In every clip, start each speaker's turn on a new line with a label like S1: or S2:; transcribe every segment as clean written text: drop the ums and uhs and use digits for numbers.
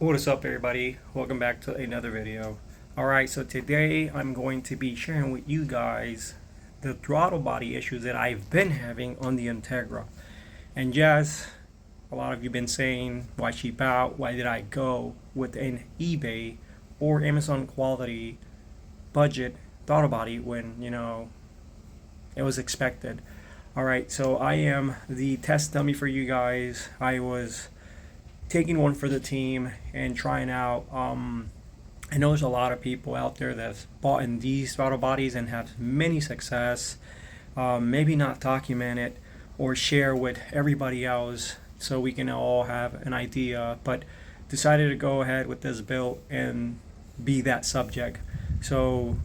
S1: What is up, everybody? Welcome back to another video. Alright, so today I'm going to be sharing with you guys the throttle body issues that I've been having on the Integra. And yes, a lot of you have been saying, why cheap out? Why did I go with an eBay or Amazon quality budget throttle body when, it was expected? Alright, so I am the test dummy for you guys. I was taking one for the team and trying out. I know there's a lot of people out there that's bought in these throttle bodies and have many success. Maybe not document it or share with everybody else so we can all have an idea, but decided to go ahead with this build and be that subject. So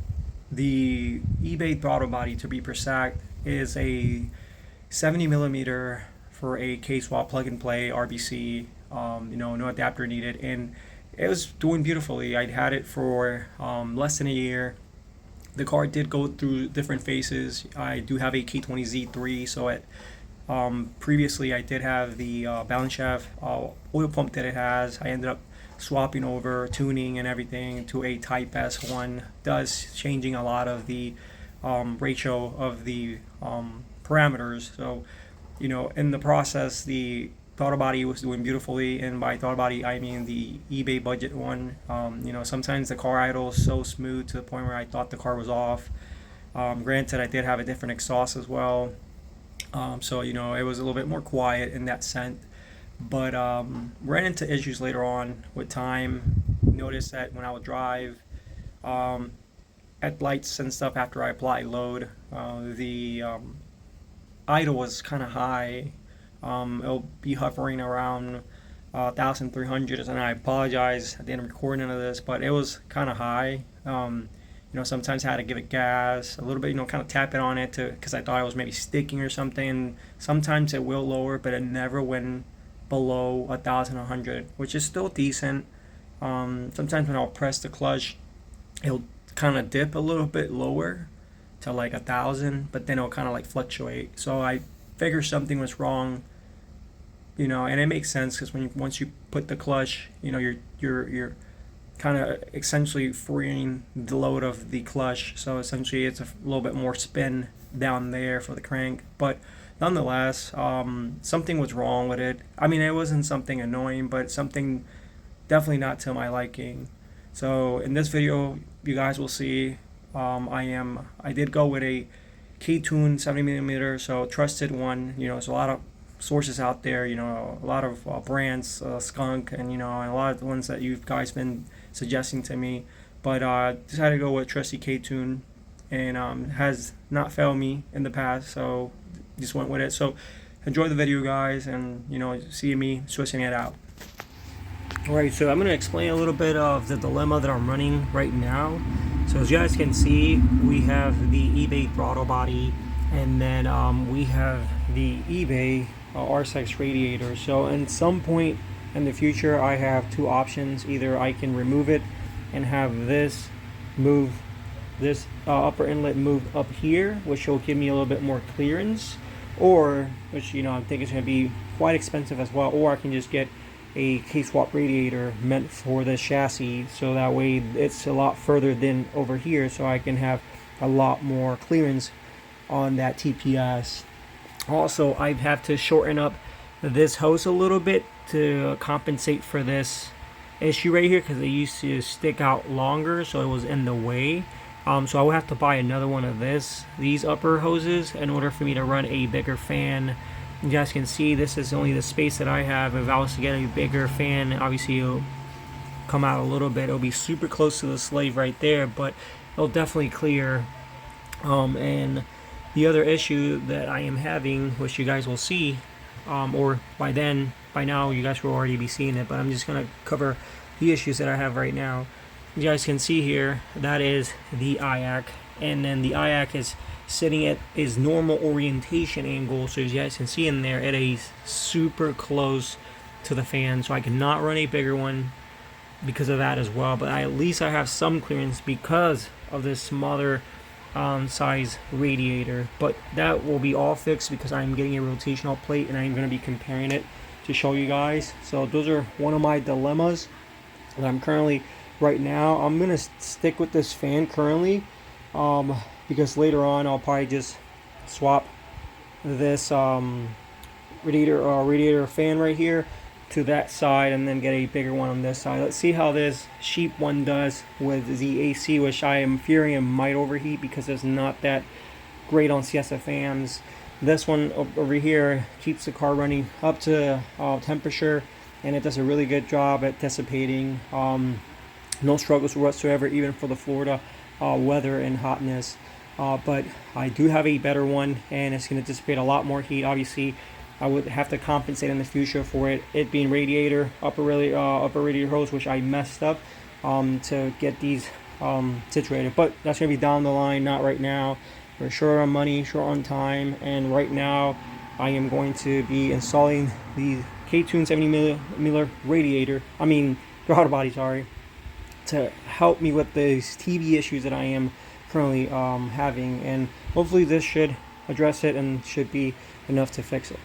S1: the eBay throttle body, to be precise, is a 70mm for a K-swap plug and play RBC. No adapter needed, and it was doing beautifully. I'd had it for less than a year. The car did go through different phases. I do have a K20Z3, so previously I did have the balance shaft oil pump that it has. I ended up swapping over, tuning and everything to a Type S1, thus changing a lot of the ratio of the parameters. So, in the process, the throttle body was doing beautifully, and by throttle body I mean the eBay budget one. Sometimes the car idles so smooth to the point where I thought the car was off. Granted, I did have a different exhaust as well, so it was a little bit more quiet in that sense. But ran into issues later on with time. Noticed that when I would drive at lights and stuff after I apply load, the idle was kind of high. It'll be hovering around 1,300, and I apologize, I didn't record none of this, but it was kind of high. Sometimes I had to give it gas a little bit, kind of tap it on it because I thought it was maybe sticking or something. Sometimes it will lower, but it never went below 1,100, which is still decent. Sometimes when I'll press the clutch, it'll kind of dip a little bit lower to like 1,000, but then it'll kind of like fluctuate. So I figure something was wrong, and it makes sense because once you put the clutch, you're kind of essentially freeing the load of the clutch. So essentially, it's a little bit more spin down there for the crank. But nonetheless, something was wrong with it. I mean, it wasn't something annoying, but something definitely not to my liking. So in this video, you guys will see I did go with a K-tune 70mm, so trusted one. There's a lot of sources out there, a lot of brands, Skunk, and and a lot of the ones that you guys been suggesting to me. But decided to go with trusty K-tune, and has not failed me in the past, so just went with it. So enjoy the video, guys, and see me switching it out. Alright, so I'm going to explain a little bit of the dilemma that I'm running right now. So as you guys can see, we have the eBay throttle body, and then we have the eBay R6 radiator. So at some point in the future, I have two options. Either I can remove it and have this upper inlet move up here, which will give me a little bit more clearance, or which I think is going to be quite expensive as well, or I can just get a K-swap radiator meant for the chassis, so that way it's a lot further than over here, so I can have a lot more clearance on that TPS. Also, I have to shorten up this hose a little bit to compensate for this issue right here, because it used to stick out longer, so it was in the way. So I would have to buy another one of these upper hoses in order for me to run a bigger fan. You guys can see this is only the space that I have. If I was to get a bigger fan, obviously it'll come out a little bit. It'll be super close to the slave right there, but it'll definitely clear. And the other issue that I am having, which you guys will see, or by now you guys will already be seeing it, but I'm just going to cover the issues that I have right now. You guys can see here, that is the IAC, and then the IAC is sitting at its normal orientation angle, so as you guys can see in there, it is super close to the fan, so I cannot run a bigger one because of that as well. But at least I have some clearance because of this smaller size radiator. But that will be all fixed because I'm getting a rotational plate and I'm going to be comparing it to show you guys. So those are one of my dilemmas. that I'm currently right now. I'm gonna stick with this fan currently, because later on I'll probably just swap this radiator fan right here to that side and then get a bigger one on this side. Let's see how this cheap one does with the AC, which I am fearing it might overheat because it's not that great on Siesta fans. This one over here keeps the car running up to temperature, and it does a really good job at dissipating. No struggles whatsoever, even for the Florida weather and hotness. But I do have a better one, and it's going to dissipate a lot more heat. Obviously, I would have to compensate in the future for it being radiator upper radiator hose, which I messed up to get these situated. But that's going to be down the line, not right now. We're short on money, short on time, and right now I am going to be installing the K-Tune 70mm radiator. Throttle body, sorry, to help me with these TV issues that I am currently having, and hopefully this should address it and should be enough to fix it.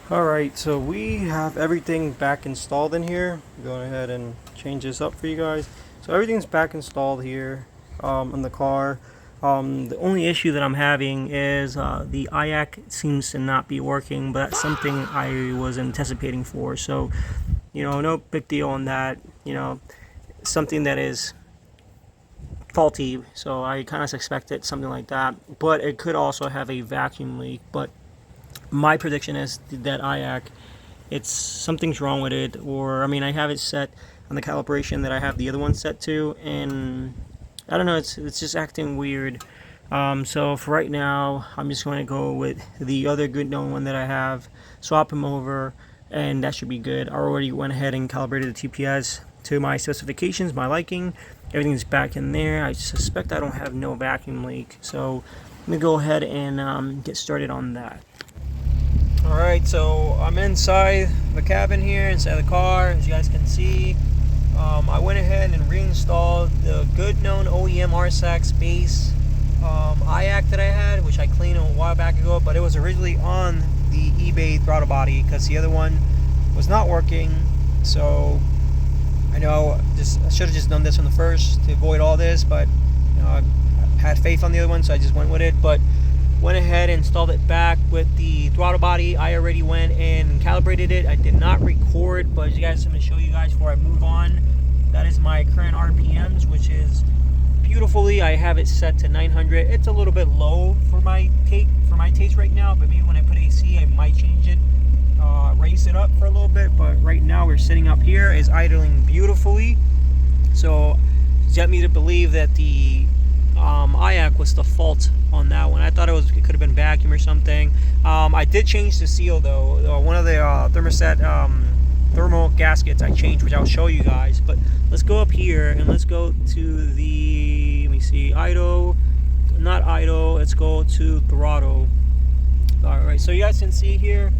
S1: Alright, so we have everything back installed in here. Go ahead and change this up for you guys. So everything's back installed here in the car. The only issue that I'm having is the IAC seems to not be working, but that's something I was anticipating for. So, no big deal on that. Something that is faulty, so I kind of expected something like that. But it could also have a vacuum leak. But my prediction is that IAC, something's wrong with it, or I have it set on the calibration that I have the other one set to, and I don't know, it's just acting weird. So for right now, I'm just going to go with the other good known one that I have, swap them over, and that should be good. I already went ahead and calibrated the TPS to my specifications, my liking. Everything's back in there. I suspect I don't have no vacuum leak, so let me go ahead and get started on that. Alright, so I'm inside the cabin here, inside the car, as you guys can see. I went ahead and reinstalled the good known OEM RSAX base IAC that I had, which I cleaned a while back ago, but it was originally on the eBay throttle body because the other one was not working. So I know I should have just done this one the first to avoid all this, but I had faith on the other one, so I just went with it. But went ahead and installed it back with the throttle body. I already went and calibrated it. I did not record, but as you guys, I'm going to show you guys before I move on. That is my current RPMs, which is beautifully, I have it set to 900. It's a little bit low for my taste right now, but maybe when I put AC, I might change it, raise it up for a little bit. But right now, we're sitting up here, is idling beautifully. So it's got me to believe that the IAC was the fault on that one. I thought it could have been vacuum or something. I did change the seal though. One of the thermostat thermal gaskets I changed, which I'll show you guys. But let's go up here and let's go to the, let me see, idle, not idle, let's go to throttle. Alright, so you guys can see here,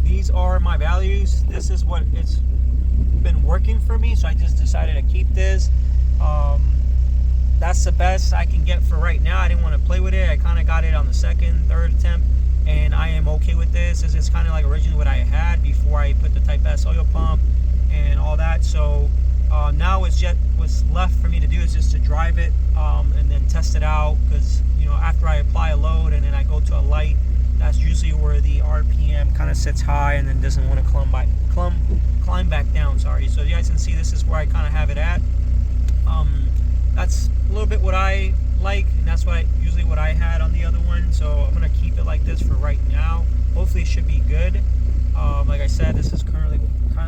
S1: these are my values. This is what it's been working for me, so I just decided to keep this. That's the best I can get for right now. I didn't want to play with it. I kind of got it on the second, third attempt, and I am okay with this. It's kind of like originally what I had before I put the Type S oil pump and all that. So now it's just what's left for me to do is just to drive it and then test it out, because after I apply a load and then I go to a light, that's usually where the RPM kind of sits high and then doesn't want to climb back down. Sorry. So you guys can see this is where I kind of have it at. That's a little bit what I like, and that's usually what I had on the other one. So I'm gonna keep it like this for right now. Hopefully it should be good. Like I said, this is currently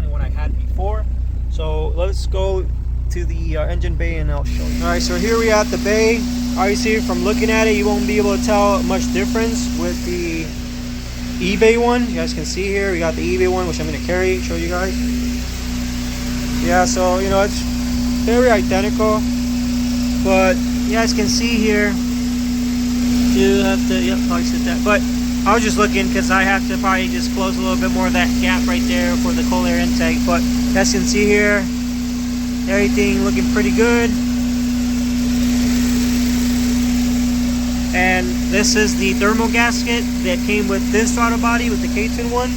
S1: what I had before. So let's go to the engine bay and I'll show you. All right, so here we are at the bay. Obviously, from looking at it, you won't be able to tell much difference with the eBay one. You guys can see here, we got the eBay one, which I'm gonna show you guys. Yeah, so it's very identical. But you guys can see here, you have to, probably set that. But I was just looking because I have to probably just close a little bit more of that gap right there for the cold air intake. But you guys can see here, everything looking pretty good. And this is the thermal gasket that came with this throttle body, with the K-Tune one.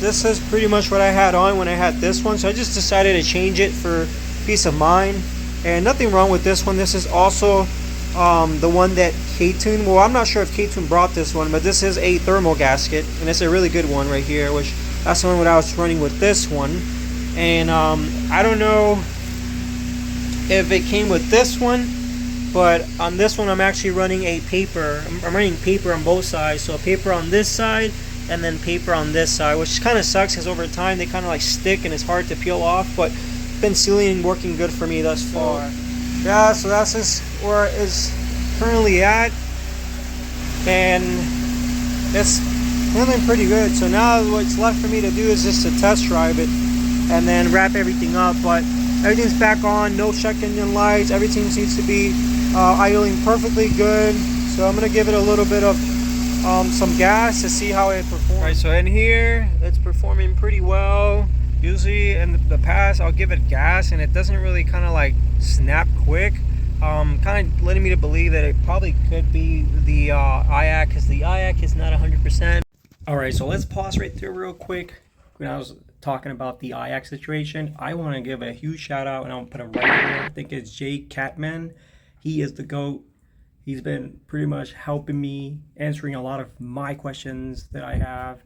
S2: this is pretty much what I had on when I had this one, so I just decided to change it for peace of mind. And nothing wrong with this one. This is also the one that K-Tune, well, I'm not sure if K-Tune brought this one, but this is a thermal gasket, and it's a really good one right here, which that's the one that I was running with this one. And I don't know if it came with this one, but on this one I'm actually running a paper. I'm running paper on both sides, so paper on this side and then paper on this side, which kind of sucks because over time they kind of like stick and it's hard to peel off, but been sealing and working good for me thus far. Yeah, so that's just where it's currently at, and it's feeling pretty good. So now what's left for me to do is just to test drive it and then wrap everything up. But everything's back on, no check engine lights, everything seems to be idling perfectly good. So I'm gonna give it a little bit of some gas to see how it performs. All right, so in here it's performing pretty well. Usually in the past I'll give it gas and it doesn't really kind of like snap quick, kind of letting me to believe that it probably could be the IAC, because the IAC is not 100%.
S1: All right, so let's pause right there real quick. When I was talking about the IAC situation, I want to give a huge shout out, and I'll put him right here. I think it's Jay Catman. He is the GOAT. He's been pretty much helping me, answering a lot of my questions that I have.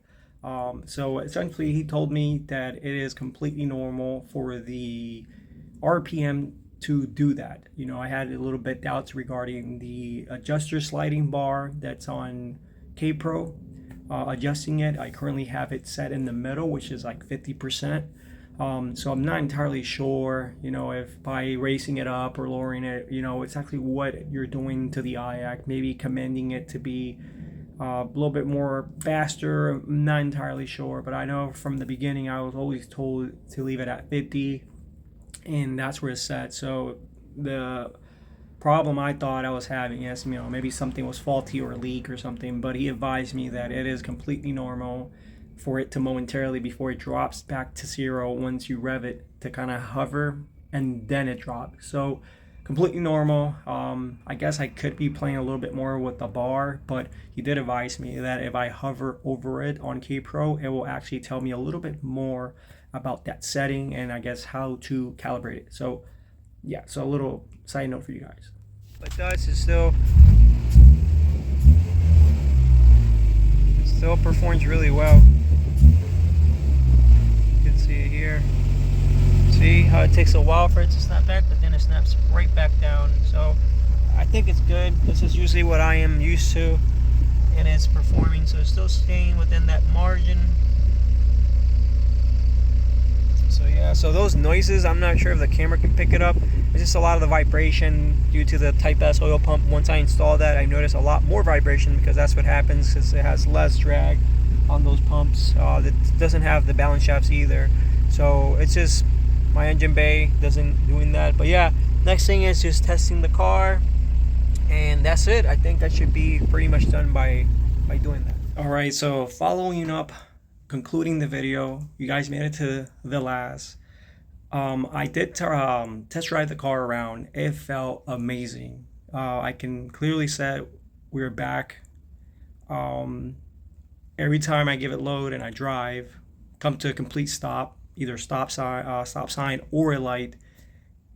S1: So essentially he told me that it is completely normal for the RPM to do that. You know, I had a little bit doubts regarding the adjuster sliding bar that's on K-Pro. Adjusting it, I currently have it set in the middle, which is like 50%. So I'm not entirely sure, you know, if by raising it up or lowering it, you know, exactly what you're doing to the IAC, maybe commanding it to be a little bit more faster. I'm not entirely sure, but I know from the beginning I was always told to leave it at 50, and that's where it's set. So the problem I thought I was having is, you know, maybe something was faulty or a leak or something, but he advised me that it is completely normal for it to momentarily, before it drops back to zero, once you rev it, to kind of hover and then it drops. So completely normal. I guess I could be playing a little bit more with the bar, but he did advise me that if I hover over it on K-Pro, it will actually tell me a little bit more about that setting and I guess how to calibrate it. So yeah, so a little side note for you guys.
S2: But this is still performs really well. You can see it here. See how it takes a while for it to snap back, but then it snaps right back down. So I think it's good. This is usually what I am used to, and it's performing, so it's still staying within that margin. So yeah, so those noises, I'm not sure if the camera can pick it up. It's just a lot of the vibration due to the Type S oil pump. Once I install that, I notice a lot more vibration, because that's what happens, because it has less drag on those pumps. It doesn't have the balance shafts either. So it's just my engine bay doesn't doing that. But yeah, next thing is just testing the car, and that's it. I think I should be pretty much done by doing that.
S1: All right, so following up, concluding the video, you guys made it to the last. I did test drive the car around. It felt amazing. I can clearly say we're back. Every time I give it load and I drive, come to a complete stop, either stop sign or a light,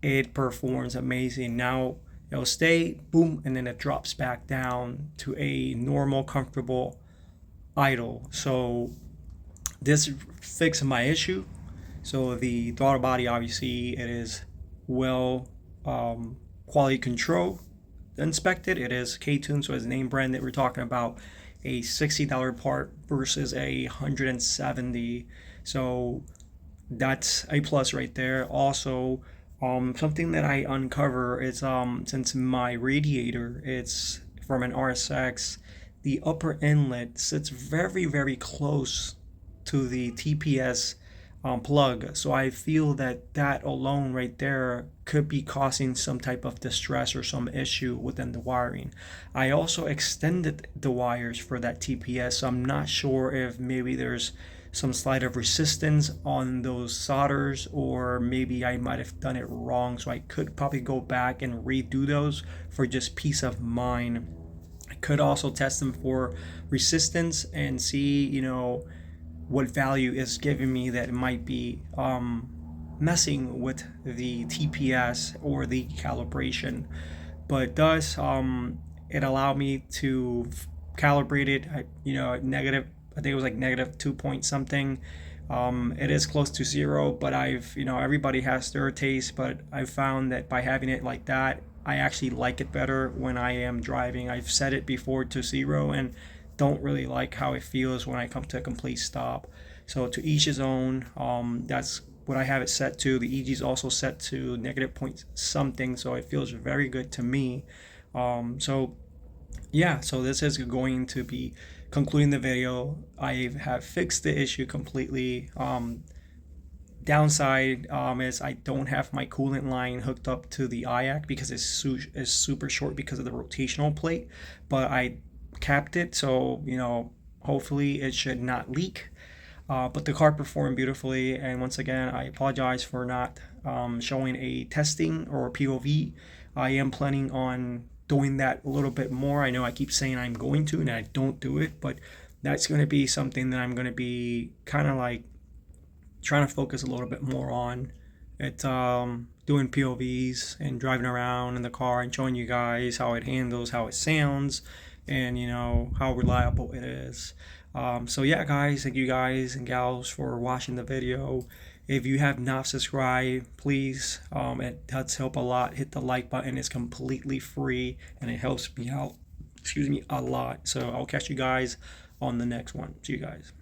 S1: it performs amazing. Now it'll stay, boom, and then it drops back down to a normal, comfortable idle. So this fixed my issue. So the throttle body, obviously, it is well quality control inspected. It is K-Tune, so it's name brand that we're talking about, a $60 part versus a $170. So that's a plus right there. Also, something that I uncover is since my radiator, it's from an RSX, the upper inlet sits very, very close to the TPS plug. So I feel that that alone right there could be causing some type of distress or some issue within the wiring. I also extended the wires for that TPS, so I'm not sure if maybe there's some slight of resistance on those solders, or maybe I might have done it wrong. So I could probably go back and redo those for just peace of mind. I could also test them for resistance and see, you know, what value is giving me that it might be messing with the TPS or the calibration. But thus it allowed me to calibrate it at, negative, I think it was like negative 2 point something. It is close to zero, but everybody has their taste, but I've found that by having it like that, I actually like it better when I am driving. I've set it before to zero and don't really like how it feels when I come to a complete stop. So to each his own. That's what I have it set to. The EG is also set to negative point something, so it feels very good to me. So yeah, so this is going to be concluding the video. I have fixed the issue completely. Downside is I don't have my coolant line hooked up to the IAC because it's super short because of the rotational plate, but I capped it, so hopefully it should not leak. But the car performed beautifully, and once again, I apologize for not showing a testing or a POV. I am planning on doing that a little bit more. I know I keep saying I'm going to, and I don't do it, but that's going to be something that I'm going to be kind of like trying to focus a little bit more on. It's doing POVs and driving around in the car and showing you guys how it handles, how it sounds, and how reliable it is. So yeah, guys, thank you guys and gals for watching the video. If you have not subscribed, please, it does help a lot. Hit the like button. It's completely free and it helps me out, a lot. So I'll catch you guys on the next one. See you guys.